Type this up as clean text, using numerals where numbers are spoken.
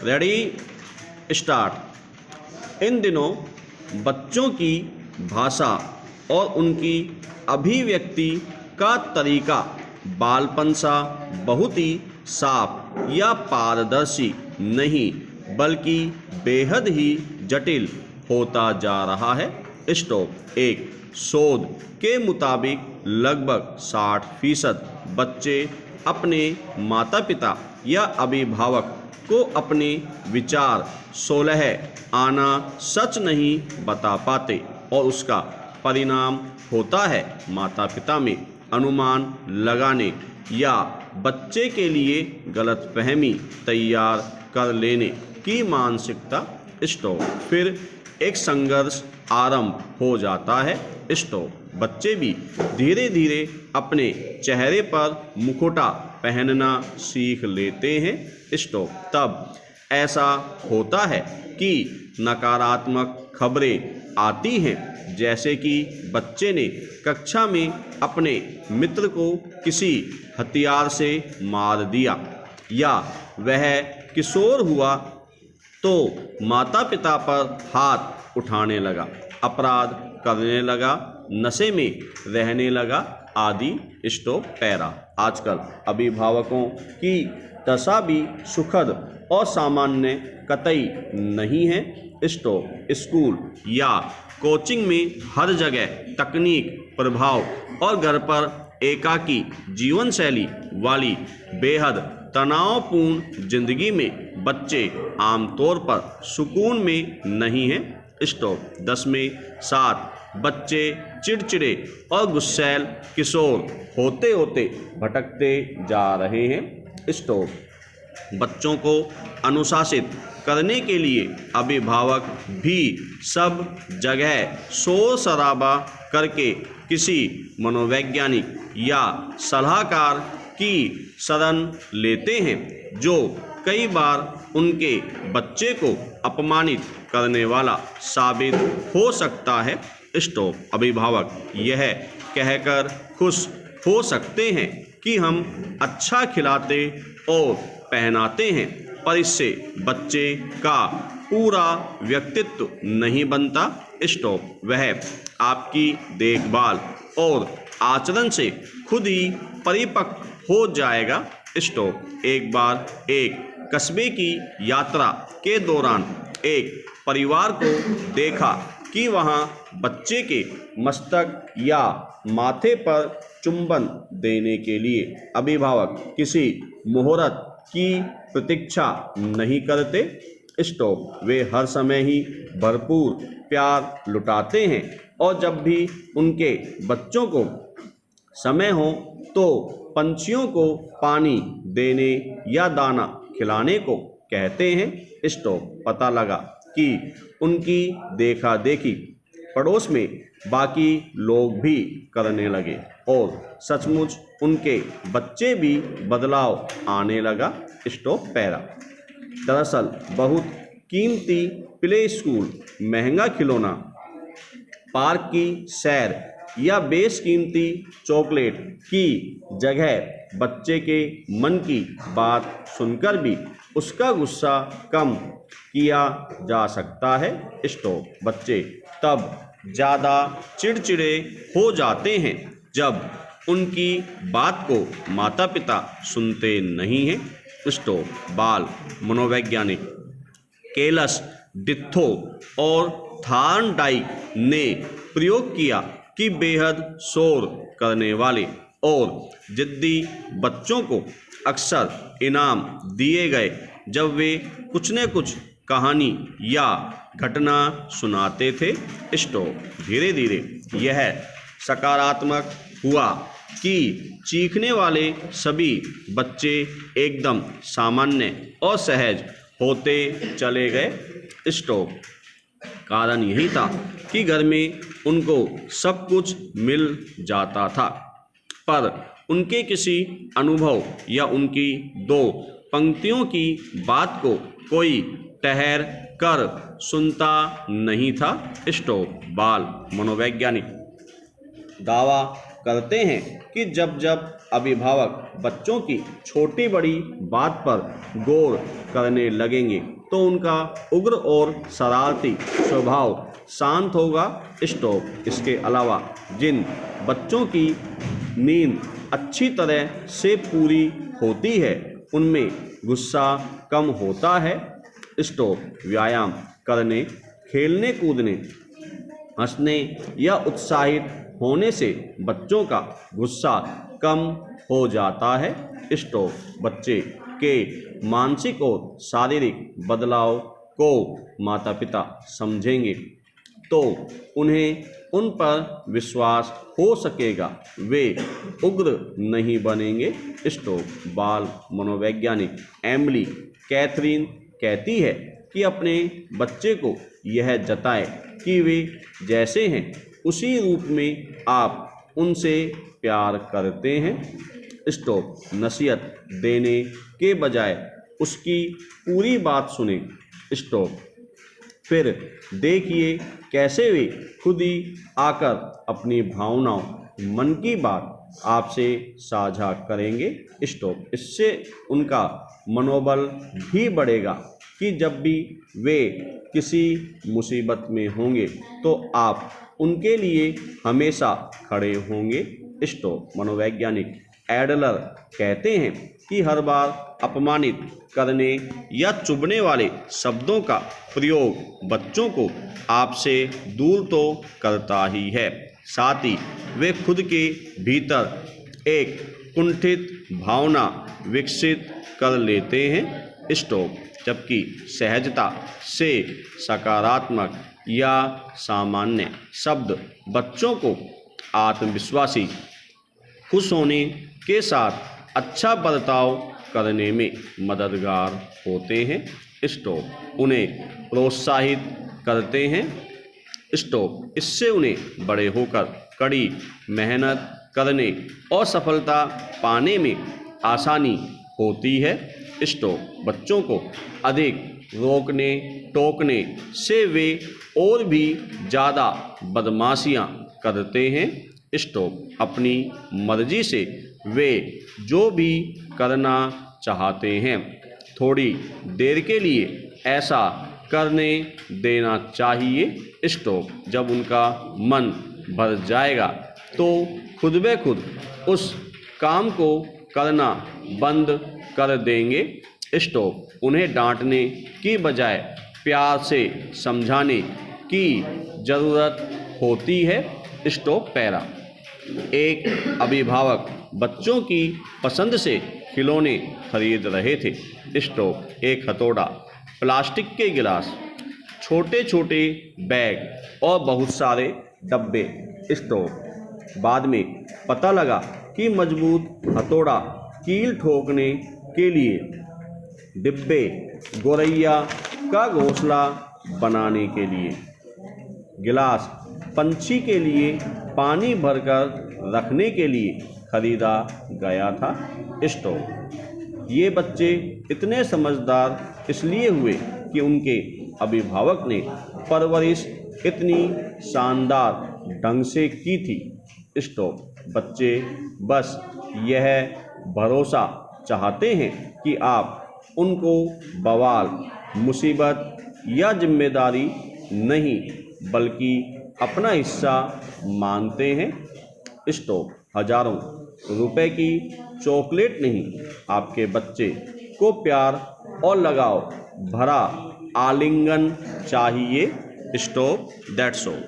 Ready start. इन दिनों बच्चों की भाषा और उनकी अभिव्यक्ति का तरीका बालपन सा बहुत ही साफ या पारदर्शी नहीं बल्कि बेहद ही जटिल होता जा रहा है। स्टॉप। एक शोध के मुताबिक लगभग 60% बच्चे अपने माता पिता या अभिभावक को अपने विचार 16 आना सच नहीं बता पाते और उसका परिणाम होता है माता पिता में अनुमान लगाने या बच्चे के लिए गलतफहमी तैयार कर लेने की मानसिकता। स्टॉप। फिर एक संघर्ष आरंभ हो जाता है। स्टॉप। बच्चे भी धीरे धीरे अपने चेहरे पर मुखौटा पहनना सीख लेते हैं। स्टॉप। तब ऐसा होता है कि नकारात्मक खबरें आती हैं, जैसे कि बच्चे ने कक्षा में अपने मित्र को किसी हथियार से मार दिया या वह किशोर हुआ तो माता पिता पर हाथ उठाने लगा, अपराध करने लगा, नशे में रहने लगा आदि। स्टॉप। पैरा। आजकल अभिभावकों की दशा भी सुखद और सामान्य कतई नहीं है। स्टॉप। स्कूल या कोचिंग में हर जगह तकनीक प्रभाव और घर पर एकाकी जीवन शैली वाली बेहद तनावपूर्ण जिंदगी में बच्चे आमतौर पर सुकून में नहीं हैं। स्टॉप। 10 में 7 बच्चे चिड़चिड़े और गुस्सैल किशोर होते होते भटकते जा रहे हैं। स्टॉप। बच्चों को अनुशासित करने के लिए अभिभावक भी सब जगह शोर शराबा करके किसी मनोवैज्ञानिक या सलाहकार की शरण लेते हैं, जो कई बार उनके बच्चे को अपमानित करने वाला साबित हो सकता है। स्टॉप। अभिभावक यह कहकर खुश हो सकते हैं कि हम अच्छा खिलाते और पहनाते हैं, पर इससे बच्चे का पूरा व्यक्तित्व नहीं बनता। स्टॉप। वह आपकी देखभाल और आचरण से खुद ही परिपक्व हो जाएगा। स्टॉप। एक बार एक कस्बे की यात्रा के दौरान एक परिवार को देखा कि वहाँ बच्चे के मस्तक या माथे पर चुंबन देने के लिए अभिभावक किसी मुहूर्त की प्रतीक्षा नहीं करते। स्टॉप। वे हर समय ही भरपूर प्यार लुटाते हैं और जब भी उनके बच्चों को समय हो तो पंछियों को पानी देने या दाना खिलाने को कहते हैं। स्टॉप। पता लगा कि उनकी देखा देखी पड़ोस में बाकी लोग भी करने लगे और सचमुच उनके बच्चे भी बदलाव आने लगा। स्टॉप। पैरा। दरअसल बहुत कीमती प्ले स्कूल, महंगा खिलौना, पार्क की सैर या बेशकीमती चॉकलेट की जगह बच्चे के मन की बात सुनकर भी उसका गुस्सा कम किया जा सकता है। स्टॉप। बच्चे तब ज़्यादा चिड़चिड़े हो जाते हैं जब उनकी बात को माता पिता सुनते नहीं हैं। स्टॉप। बाल मनोवैज्ञानिक केलस डिथो और थार्नडाइक ने प्रयोग किया कि बेहद शोर करने वाले और जिद्दी बच्चों को अक्सर इनाम दिए गए जब वे कुछ न कुछ कहानी या घटना सुनाते थे। स्टॉप। धीरे धीरे यह सकारात्मक हुआ कि चीखने वाले सभी बच्चे एकदम सामान्य और सहज होते चले गए। स्टॉप। कारण यही था कि घर में उनको सब कुछ मिल जाता था, पर उनके किसी अनुभव या उनकी 2 पंक्तियों की बात को कोई ठहर कर सुनता नहीं था। स्टॉप। बाल मनोवैज्ञानिक दावा करते हैं कि जब जब अभिभावक बच्चों की छोटी बड़ी बात पर गौर करने लगेंगे तो उनका उग्र और शरारती स्वभाव शांत होगा। स्टॉप। इसके अलावा जिन बच्चों की नींद अच्छी तरह से पूरी होती है उनमें गुस्सा कम होता है। स्टॉप। व्यायाम करने, खेलने कूदने, हंसने या उत्साहित होने से बच्चों का गुस्सा कम हो जाता है। स्टॉप। बच्चे के मानसिक और शारीरिक बदलाव को माता पिता समझेंगे तो उन्हें उन पर विश्वास हो सकेगा, वे उग्र नहीं बनेंगे। स्टॉप। बाल मनोवैज्ञानिक एमिली कैथरीन कहती है कि अपने बच्चे को यह जताएं कि वे जैसे हैं उसी रूप में आप उनसे प्यार करते हैं। स्टॉप। नसीहत देने के बजाय उसकी पूरी बात सुने। स्टॉप। फिर देखिए कैसे वे खुद ही आकर अपनी भावनाओं, मन की बात आपसे साझा करेंगे। स्टॉप। इससे उनका मनोबल भी बढ़ेगा कि जब भी वे किसी मुसीबत में होंगे तो आप उनके लिए हमेशा खड़े होंगे। स्टॉप। मनोवैज्ञानिक एडलर कहते हैं कि हर बार अपमानित करने या चुभने वाले शब्दों का प्रयोग बच्चों को आपसे दूर तो करता ही है, साथ ही वे खुद के भीतर एक कुंठित भावना विकसित कर लेते हैं। स्टॉप। जबकि सहजता से सकारात्मक या सामान्य शब्द बच्चों को आत्मविश्वासी, खुश होने के साथ अच्छा बर्ताव करने में मददगार होते हैं। स्टॉप। उन्हें प्रोत्साहित करते हैं। स्टॉप। इससे उन्हें बड़े होकर कड़ी मेहनत करने और सफलता पाने में आसानी होती है। स्टॉप। बच्चों को अधिक रोकने टोकने से वे और भी ज़्यादा बदमाशियाँ करते हैं। स्टॉप। अपनी मर्जी से वे जो भी करना चाहते हैं थोड़ी देर के लिए ऐसा करने देना चाहिए। स्टॉप। जब उनका मन भर जाएगा तो खुद ब खुद उस काम को करना बंद कर देंगे। स्टॉप। उन्हें डांटने की बजाय प्यार से समझाने की ज़रूरत होती है। स्टॉप। पैरा। एक अभिभावक बच्चों की पसंद से खिलौने खरीद रहे थे। स्टॉप। एक हथौड़ा, प्लास्टिक के गिलास, छोटे छोटे बैग और बहुत सारे डब्बे। स्टॉप। बाद में पता लगा कि मजबूत हथौड़ा कील ठोकने के लिए, डिब्बे गोरैया का घोंसला बनाने के लिए, गिलास पंछी के लिए पानी भरकर रखने के लिए खरीदा गया था। स्टॉप। ये बच्चे इतने समझदार इसलिए हुए कि उनके अभिभावक ने परवरिश इतनी शानदार ढंग से की थी। स्टॉप। बच्चे बस यह भरोसा चाहते हैं कि आप उनको बवाल, मुसीबत या जिम्मेदारी नहीं बल्कि अपना हिस्सा मानते हैं। स्टॉप। हजारों रुपए की चॉकलेट नहीं, आपके बच्चे को प्यार और लगाव भरा आलिंगन चाहिए। स्टॉप। That's all.